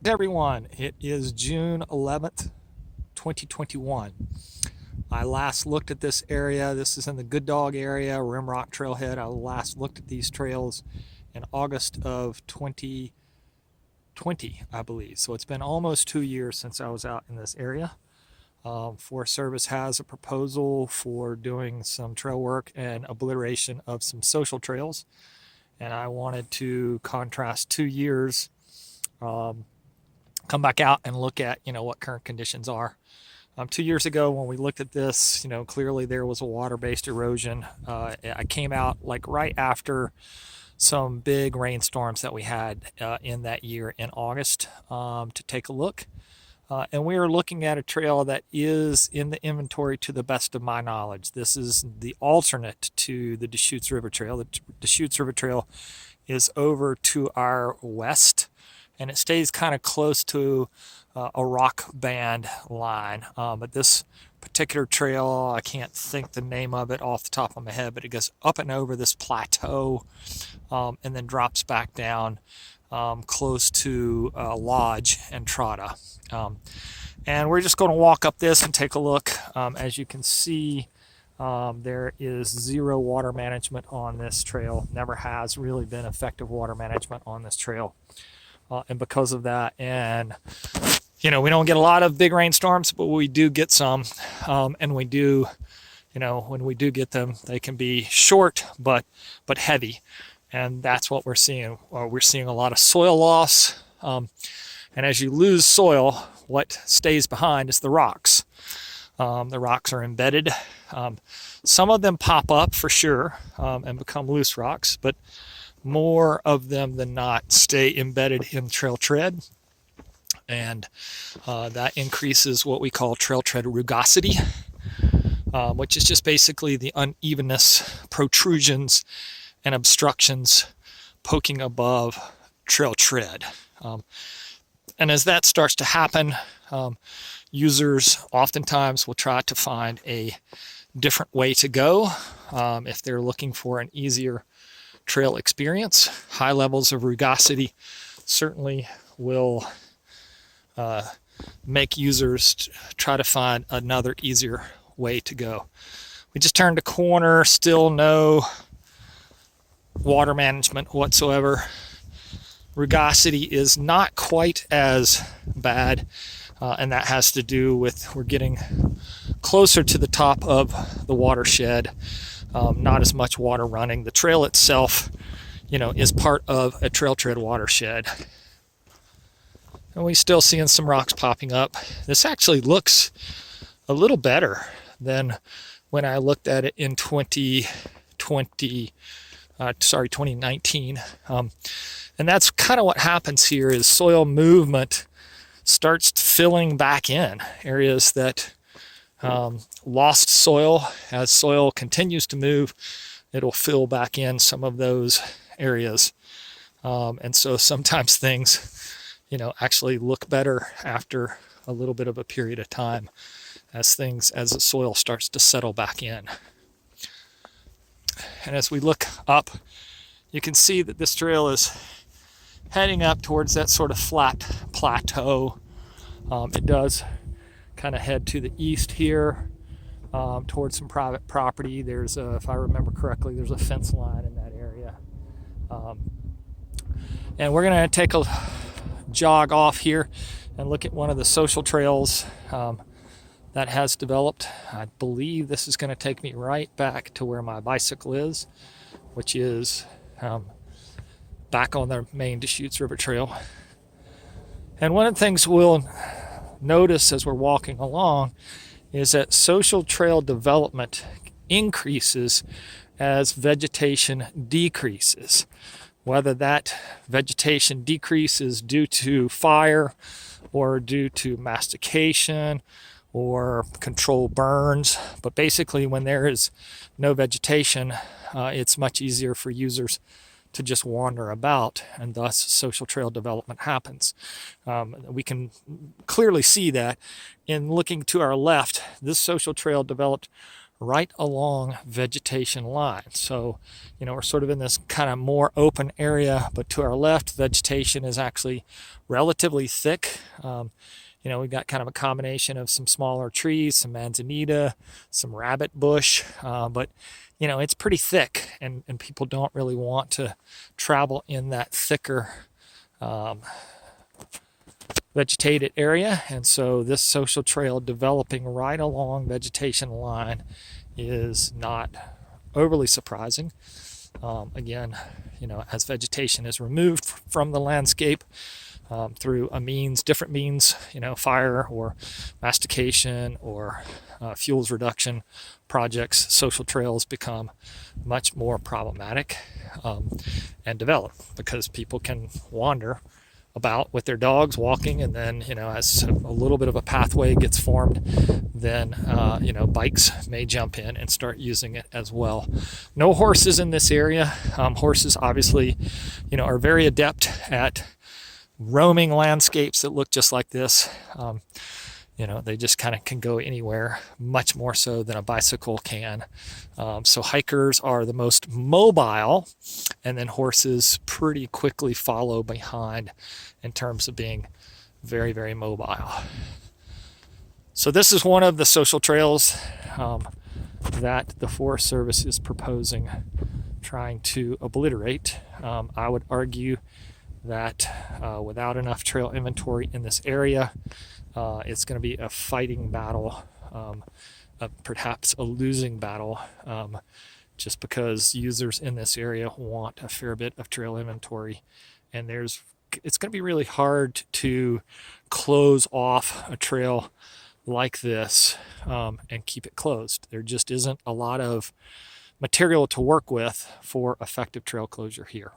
Everyone, it is June 11th, 2021. I last looked at this area. This is in the Good Dog area, Rimrock Trailhead. I last looked at these trails in August of 2020, I believe. So it's been almost 2 years since I was out in this area. Forest Service has a proposal for doing some trail work and obliteration of some social trails. And I wanted to contrast 2 years, come back out and look at, what current conditions are. 2 years ago when we looked at this, clearly there was a water-based erosion. I came out like right after some big rainstorms that we had in that year in August to take a look. And we are looking at a trail that is in the inventory to the best of my knowledge. This is the alternate to the Deschutes River Trail. The Deschutes River Trail is over to our west, and it stays kind of close to a rock band line. But this particular trail, I can't think the name of it off the top of my head, but it goes up and over this plateau and then drops back down close to Lodge and Trotta. And we're just going to walk up this and take a look. As you can see, there is zero water management on this trail. Never has really been effective water management on this trail. And because of that, and we don't get a lot of big rainstorms, but we do get some. And we do, when we do get them, they can be short but heavy. And that's what we're seeing. We're seeing a lot of soil loss. And as you lose soil, what stays behind is the rocks. The rocks are embedded. Some of them pop up for sure and become loose rocks, but more of them than not stay embedded in trail tread. And that increases what we call trail tread rugosity, which is just basically the unevenness, protrusions, and obstructions poking above trail tread. And as that starts to happen, users oftentimes will try to find a different way to go if they're looking for an easier trail experience. High levels of rugosity certainly will make users try to find another easier way to go. We just turned a corner, still no water management whatsoever. Rugosity is not quite as bad, and that has to do with we're getting closer to the top of the watershed. Not as much water running. The trail itself, is part of a trail tread watershed. And we're still seeing some rocks popping up. This actually looks a little better than when I looked at it in 2019. And that's kind of what happens here is soil movement starts filling back in areas that lost soil. As soil continues to move, it'll fill back in some of those areas. And so sometimes things, actually look better after a little bit of a period of time as the soil starts to settle back in. And as we look up, you can see that this trail is heading up towards that sort of flat plateau. It does kind of head to the east here towards some private property. There's if I remember correctly, there's a fence line in that area. And we're going to take a jog off here and look at one of the social trails that has developed. I believe this is going to take me right back to where my bicycle is, which is back on the main Deschutes River Trail. And one of the things we'll notice as we're walking along is that social trail development increases as vegetation decreases. Whether that vegetation decrease is due to fire or due to mastication or controlled burns. But basically when there is no vegetation, it's much easier for users to just wander about, and thus social trail development happens. We can clearly see that in looking to our left. This social trail developed right along vegetation line. So, we're sort of in this kind of more open area, but to our left, vegetation is actually relatively thick. We've got kind of a combination of some smaller trees, some manzanita, some rabbit bush, but it's pretty thick, and people don't really want to travel in that thicker vegetated area. And so this social trail developing right along vegetation line is not overly surprising. Again, as vegetation is removed from the landscape through different means, fire or mastication or fuels reduction projects, social trails become much more problematic and develop because people can wander about with their dogs walking, and then as a little bit of a pathway gets formed, then bikes may jump in and start using it as well. No horses in this area. Horses obviously are very adept at roaming landscapes that look just like this. They just kind of can go anywhere, much more so than a bicycle can. So hikers are the most mobile, and then horses pretty quickly follow behind in terms of being very, very mobile. So this is one of the social trails that the Forest Service is proposing trying to obliterate. I would argue that without enough trail inventory in this area, it's going to be a fighting battle, perhaps a losing battle, just because users in this area want a fair bit of trail inventory, and it's going to be really hard to close off a trail like this and keep it closed. There just isn't a lot of material to work with for effective trail closure here.